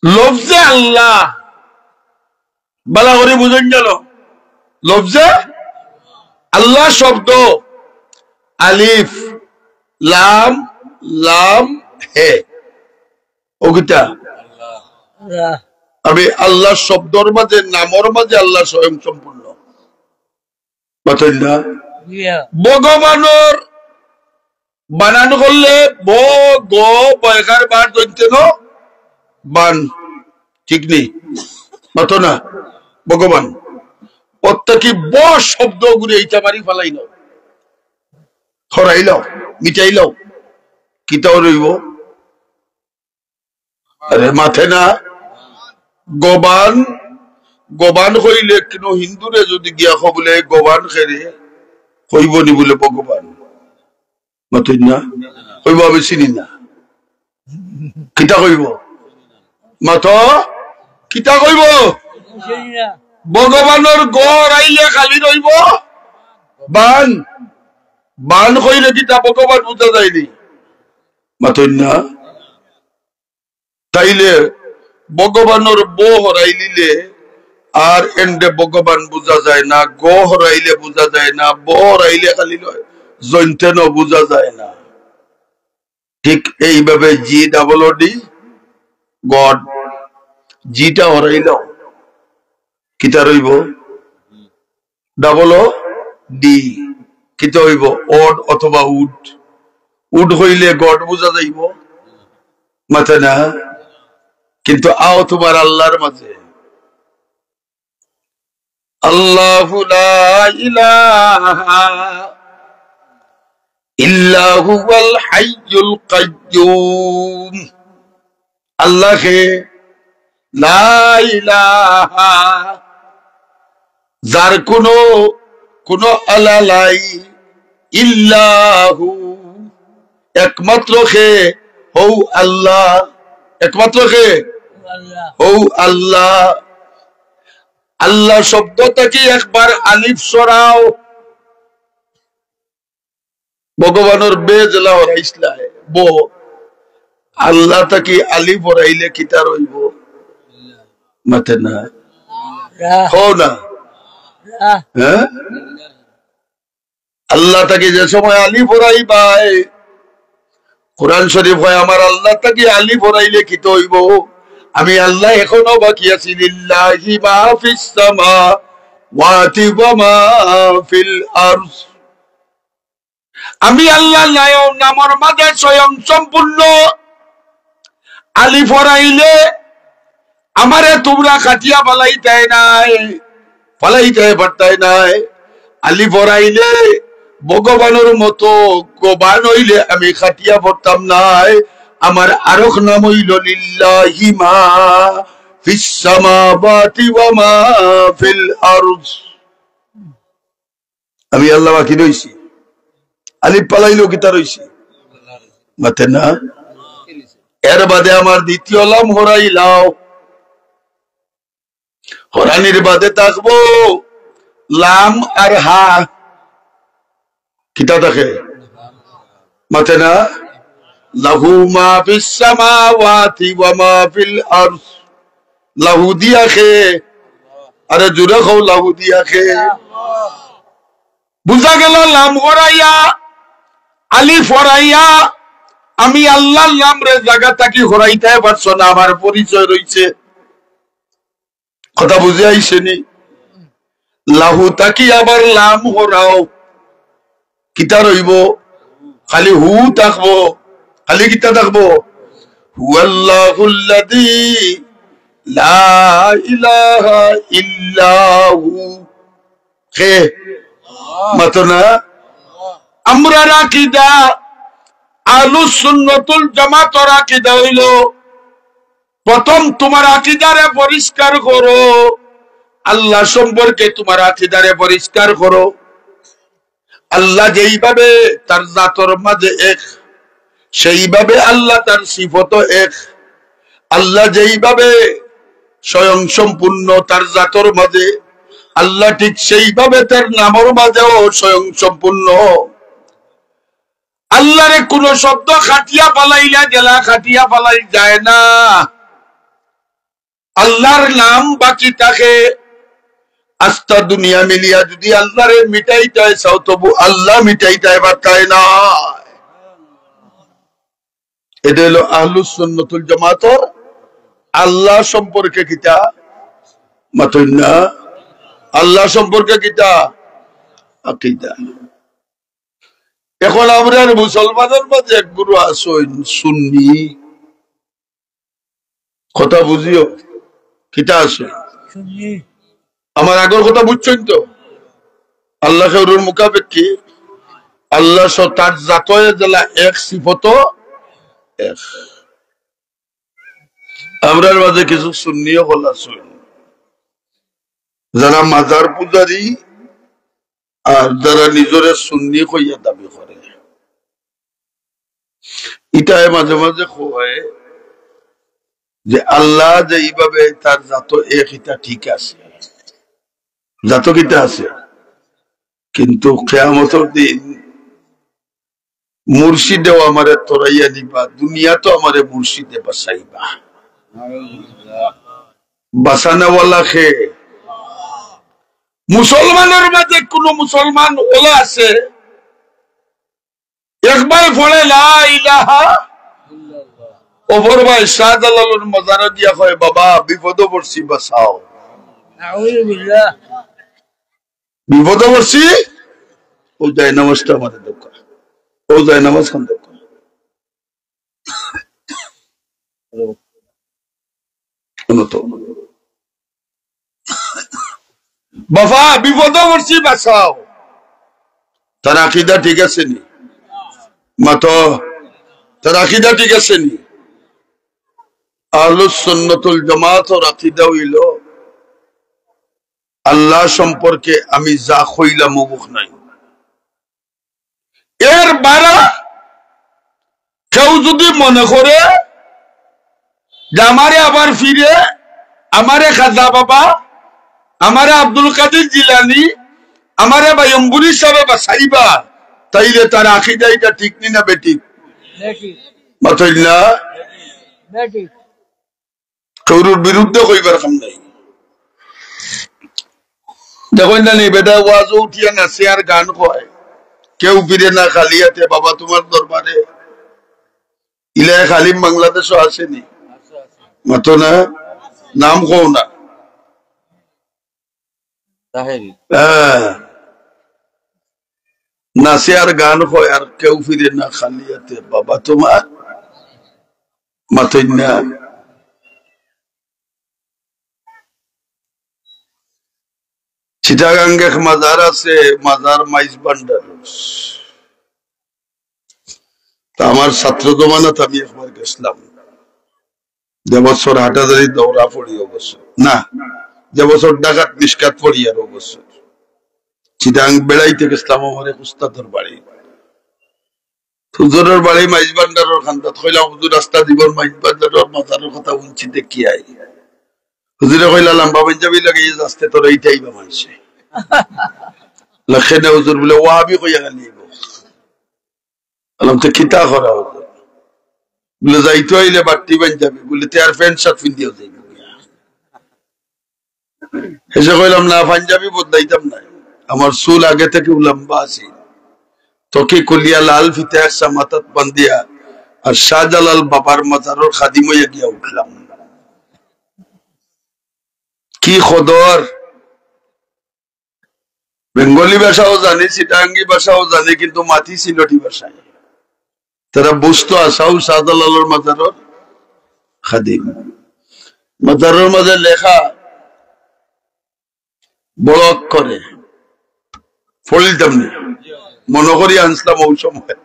লফজে আল্লাহ বালা করে বুঝেন গেল। লফজে আল্লাহ শব্দ আলিফ লাম লাম হে ওগিটা আমি আল্লাহ শব্দর মাঝে নামর মাঝে আল্লাহ স্বয়ং সম্পূর্ণ না। ভগবানের বানান করলে ব গ বয়কার বার ধরতে বান ঠিক নেই মতো না। ভগবান প্রত্যেকে ব শব্দ গুলো এইটা মারি ফেলাই নাও হরাইলাও মিটাইলাও কিতাও রইব আরে মাথে না। গবান গবান হইলে কেন হিন্দুরে যদি গিয়া বলে গবান খেরে হইব নি বলে ভগবান মতই না হইব আমি চিনি না কিতা কইব মাথ কিতা কইব ভগবানের গড় আইলে খালি রইব বান বান হইলে কিতা ভগবান বুঝা যায়নি মতই না। তাইলে ভগবানের ব হরাই নিলে আর এন্ডে ভগবান বুঝা যায় না, গ হরাইলে বুঝা যায় না, ব হরাইলে খালি জৈন্তেন বুঝা যায় না। ঠিক এইভাবে জি ডাবল ডি গড জিটা হরাইল কিতা রইব ডাবল ডি কিতা হইব অড অথবা উড উড হইলে গড বুঝা যাইব মাথা না। কিন্তু আও তোমার আল্লাহর মাঝে আল্লাহু লা ইলাহা ইল্লা হুয়াল হাইয়ুল কাইয়্যুম আল্লাহ হে লা ইলাহা যার কোনো আল্লাহ নাই ইল্লাহু একমাত্র হে হৌ আল্লাহ একমাত্র কে ও আল্লাহ। আল্লাহ শব্দটাকে একবার আলিফ সরাও ভগবানের বেজলা হরাইসলায় বো আল্লাহ তাকে আলিফ হরাইলে কিতা রইব মাতে না হো না। হ্যাঁ আল্লাহ তাকে যে সময় আলিফ হরাইবাই কোরআন শরীফ হয় আমার আল্লাহ তাকে আলিফ হরাইলে কি হইব আমি আল্লাহ এখনো বাকি আছি লিল্লাহি মা ফিস সামাওয়াতি ওয়া মা ফিল আরদ আমি আল্লাহ নামর মাঝে স্বয়ং সম্পূর্ণ আলিফ হরাইলে আমারে তোমরা খাটিয়া ফালাইতে নাই ফালাইতে পারতাই নাই আলিফ হরাইলে ভগবানের মতো গোবান হইলে আমি খাটিয়া পড়তাম নাই। আমার আরক নাম হইল লিল্লাহি মা ফিস সামাওয়াতি ওয়া মা ফিল আরদ আমি আল্লাহ বাকি রইছি আলিফ পালাইলো কিতা রইছি মাতে না। এর বাদে আমার দ্বিতীয় লাম হরাইলাও হরানির বাদে থাকবো লাম আর হা কিতা দেখে মাতে না। লাহু মা ফিস সামাওয়াতি ওয়া মা ফিল আরদ লাহু দিয়া খে আরে জুরে খাও লাহু দিয়া খে বুঝা গেল। লাম হরাইয়া আলিফ হরাইয়া আমি আল্লাহর নাম রে জায়গা থাকি হরাইতে পারছো না আমার পরিচয় রইছে কথা বুঝে আইসেনি। লাহু তাকি আবার লাম হরাও কিতা রইব খালি হু থাকবো খালি কিতা থাকবো হুয়াল্লাহুল্লাযী লা ইলাহা ইল্লাহু হে মাতনা। আমরা আকীদা আহলুস সুন্নাতুল জামাতের আকীদা হইল প্রথম তোমার আকীদারে পরিষ্কার করো আল্লাহ সম্পর্কে তোমার আকীদারে পরিষ্কার করো। আল্লাহ যেইভাবে তার জাতর মাঝে এক সেইভাবে আল্লাহ তার সিফত এক। আল্লাহ যেইভাবে স্বয়ং সম্পূর্ণ তার জাতর মাঝে আল্লাহ ঠিক সেইভাবে তার নামর মাঝেও স্বয়ং সম্পূর্ণ। আল্লাহরে কোন শব্দ খাটিয়া পালাইলা গেলা খাটিয়া পালাই যায় না আল্লাহর নাম বাকি থাকে আস্তা দুনিয়া মিলিয়া যদি আল্লাহরে মিটাইতে চাও তবু আল্লাহ মিটাইতে পারতায় না। এটা হলো আহলুস সুন্নাতুল জামাতের আল্লাহ সম্পর্কে কিতা মাতুন না, আল্লাহ সম্পর্কে কিতা আকীদা। এখন আমরা মুসলমানের মাঝে এক গুরু আসুন সুন্নি, কথা বুঝিও কিতা আছে আমার আগের কথা বুঝছেন তো। আল্লাহ খেউরুর মুখাপেক্ষি আল্লাহ তার জাতয়ে জেলা এক সিফত এক। আমরার মাঝে কিছু সুন্নিও বলা শুন যারা মাজার পূজারী আর যারা নিজরে সুন্নি কইয়া দাবি করে, এটাই মাঝে মাঝে হয় যে আল্লাহ যে এইভাবে তার জাত এক, এটা ঠিক আছে, জাত কিতা আছে, কিন্তু কিয়ামতের দিন মুর্শিদেও আমারে তরাইয়া দিবা, দুনিয়া তো আমারে মুর্শিদে বাসাইবা। বাসানাওয়ালা খে মুসলমানের মাঝে কোন মুসলমান ওলা আছে একবার পড়ে লা ইলাহা ওপর ভাই শাহজালালের মাজারে দিয়া কয় বাবা বিপদ পড়ছি বাঁচাও, বিপদ পড়ছি, ও যায় নামাজটা আমাদের দরকার, ও যায় নামাজ খান দরকার। বাবা বিপদ পড়ছি বাঁচাও, তার আকীদা ঠিক আছে নি? মাতো তার আকীদা ঠিক আছে নি? আহলুস সুন্নাতুল জামাতের আকীদা হইল আল্লাহ সম্পর্কে আমি যা কইলাম মুখ নাই, এর বারা কেউ যদি মনে করে যে আমারে আবার ফিরে আমারে খাজা বাবা, আমারে আব্দুল কাদের জিলানী, আমারে বাইম্বুরি সাহেব বাসাইবা, তাইলে তার আকীদা এটা ঠিক নি না বেঠিক? মাতইলা কেউর বিরুদ্ধে কইবার কাম নাই। দেখুন না বেটা ওয়াজ উঠিয়া নাচে আর গান কয়, কেউ ফিরে না খালিয়াতে বাবা তোমার দরবারে, ইলায় খালিম বাংলাদেশও আসেনি, মাতো না নাম কও না, নাচে আর গান কয় আর কেউ ফিরে না খালিয়াতে বাবা তোমার, মাতই না। চিটাগাঙ্গে এক মাজার আছে, মাজার মাইজ ভান্ডার, আমার ছাত্র জমানাত আমি একবার গেছিলাম, যে বছর হাটাজারি দৌড়া পড়ি অবশ্য না, যে বছর ডাকাত নিষ্কাত পড়ি আর অবশ্য চিটাং বেড়াইতে গেছিলাম আমার এক উস্তাদের বাড়ি, হুজুরের বাড়ি মাইজ ভান্ডারের খান্দাত, কইলাম হুজুর রাস্তা জীবন মাইজ ভান্ডারের মাজারের কথা শুনছি দেখি আই, হুজুরে কইলা লম্বা পাঞ্জাবি লাগিয়ে আসতে তোর এইটাই বা মানছে লক্ষে হুজুর বলে ওয়াহাবি কইয়া গেলি বললাম তো খিতা করা হুজুর বলে যাইতে হইলে বাড়তি পাঞ্জাবি বলে তার প্যান্ট শার্ট পিন্দিও যাইব, এসে কইলাম না পাঞ্জাবি বদলাইতাম না, আমার চুল আগে থেকে লম্বা আছে, তোকে কলিয়া লাল ফিতে একসা মাথাত বান্ধিয়া আর শাহজালাল বাবার মাজারের খাদিম হইয়া গিয়া উঠলাম। কি খদর, বেঙ্গলি ভাষাও জানে, চিটাঙ্গি ভাষাও জানে, কিন্তু মাটি সিলটি ভাষায় তারা বুঝতো আসাও শাহজালালের মাজারের খাদিম। মাজারের মাঝে লেখা বড় অক্ষরে পড়িতাম নি, মনে করি আনছিলাম ওই সময়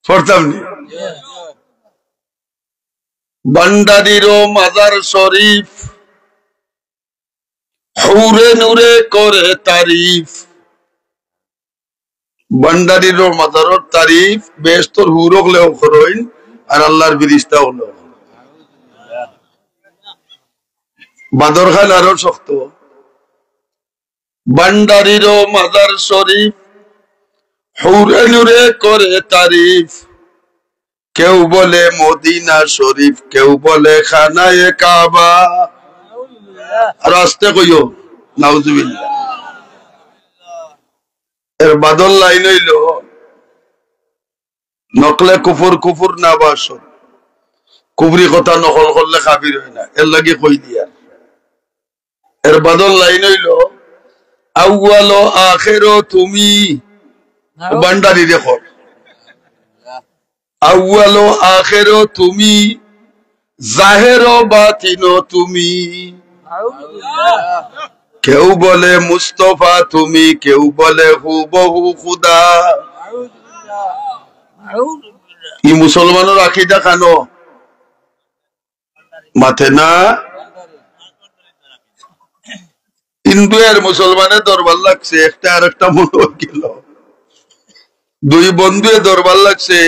পড়তাম নি। ভান্ডারিরও মাজার শরীফ হুরে নুরে করে তারিফ, ভান্ডারিরও মাজারের তারিফ বেশতর হুরক লেও করইন আর আল্লাহর ফেরেশতা হলো বাদর খান আরো শক্ত। ভান্ডারিরও মাজার শরীফ হুরে নুরে করে তারিফ, কেউ বলে মদিনা শরীফ, কেউ বলে খানায়ে কাবা, আর আস্তে কইও নাউজুবিল্লাহ। এর বাদল লাইন হইল নকলে কুফুর কুফুর না বাস কুফরি কথা নকল করলে কাফির হয় না, এর লাগি কই দিয়া। এর বাদল লাইন হইল আউয়াল ও আখেরো তুমি বান্ডারি দেখো, আউয়াল ও আখেরো তুমি জাহের ও বাতিন তুমি। কেউ বলে মুস্তফা তুমি, কেউ বলে হুবহু খুদা। ই মুসলমানের আকিদা কানো মাথে না। হিন্দু আর মুসলমানের দরবার লাগছে, একটা আর একটা মনে গেল, দুই বন্ধু দরবার লাগছে।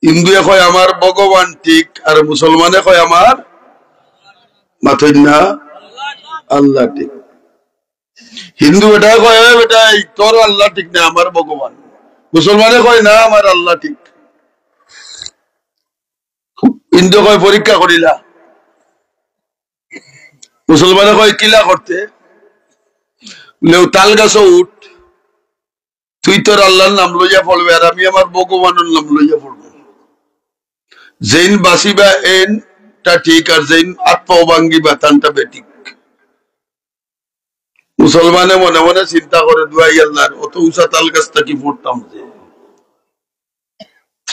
হিন্দুয়ে কয় আমার ভগবান ঠিক, আর মুসলমানে কয় আমার মাথেন না আল্লাহ ঠিক। হিন্দু বেটা কয় বেটা তোর আল্লাহ ঠিক না, আমার ভগবান। মুসলমানে কয় না আমার আল্লাহ ঠিক। হিন্দু কয় পরীক্ষা করিলা, মুসলমানে কয় কিলা করতে। তাল গাছ উঠ, তুই তোর আল্লাহর নাম লইয়া পড়বে, আর আমি আমার ভগবানের নাম লইয়া পড়বো। যেইন বাসিবা এনটা ঠিক, আর যেইন আত্মাও ভাঙ্গিবা তানটা বেঠিক। মুসলমানে মনে মনে চিন্তা করে দুয়াই আল্লাহর অত উঁচা তাল গাছটা কি পড়তাম যে,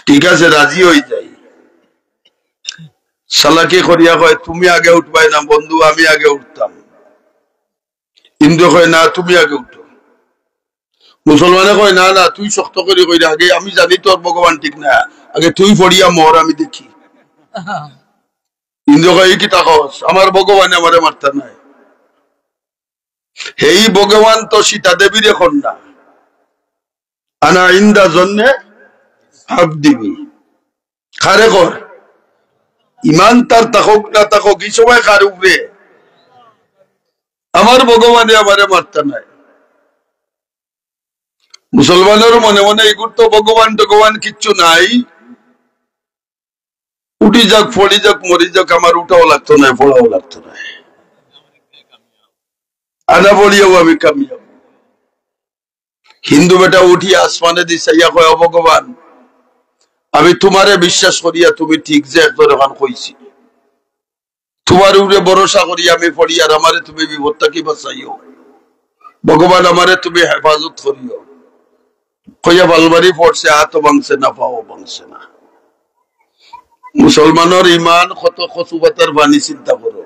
ঠিক আছে রাজি হয়ে যাই। সালাকি করিয়া কয় তুমি আগে উঠবাই না বন্ধু, আমি আগে উঠতাম। হিন্দু কয় না তুমি আগে উঠো। মুসলমানে কয় না না তুই শক্ত করে কই আগে, আমি জানি তোর ভগবান ঠিক না, আগে তুই পড়িয়া মর আমি দেখি। হিন্দু কয় কি তাকস, আমার ভগবান আমারে মারতা নাই। এই ভগবান তো সীতা দেবীর এখন না, আনা ইন্দা জন্যে হাব দিবি খারে কর। ইমান তার তাকক না তাকক এই সময় কার উপরে, আমার ভগবানে আমারে মারতা নাই। মুসলমানের মনে মনে এগুর তো ভগবান টগবান কিচ্ছু নাই, উঠি যাক ফড়ি যাক মরি যাক আমার উঠাও লাগতো না ফোড়াও লাগতো না, আনা বলিয়াও আমি কামিয়াব। হিন্দু বেটা উঠি আসমানে দিছাইয়া কয় ভগবান আমি তোমারে বিশ্বাস করিয়া তুমি ঠিক যে একজন এখন কইছি, তোমার উপরে ভরসা করি আমি পড়ি, আর আমারে তুমি বিপদটা কি বাঁচাইও ভগবান, আমারে তুমি হেফাজত করিও। কইয়া বালবাড়ি পড়ছে, হাত ভাঙছে না পাও ভাঙছে না। মুসলমানের ইমান কত কচুপাতার বাণী চিন্তা করো।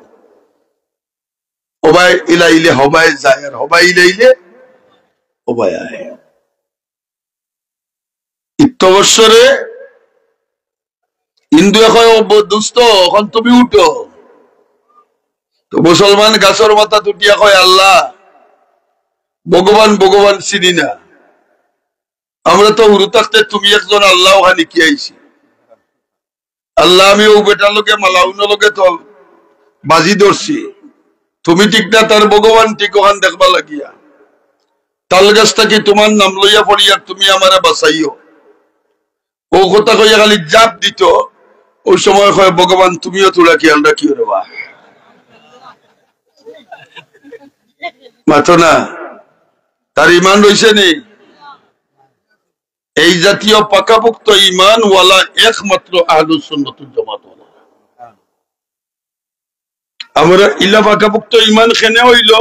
হবাই ইলাইলে হবাই যায়, আর হবাই ইলাইলে হবাই আয়। ইত্যবৎসরে হিন্দু এখন দুস্থ, এখন তুমি উঠো। তো মুসলমান গাছের মাথা তুটিয়া কয় আল্লাহ ভগবান ভগবান চিনি না, আমরা তো উরু থাকতে তুমি একজন আল্লাহ ওখানে কি আইছি। আল্লাহ আমি ও বেটার লোকে মালাউন লোকে তো বাজি ধরছি, তুমি ঠিক না তার ভগবান ঠিক ওখান দেখবা লাগিয়া। তাল গাছটা কি তোমার নাম লইয়া পড়িয়া তুমি আমারে বাঁচাইও। ও কথা কইয়া খালি জাপ দিত, ওই সময় কয় ভগবান তুমিও তোরা খেয়াল রাখিও রে বা মাথো না। তার ইমান রয়েছে নেই। এই জাতীয় পাকাপোক্ত ইমান ওয়ালা একমাত্র আহলুস সুন্নাতুল জামাত। আমরা ইলা পাকাপোক্ত ইমান খেনে হইল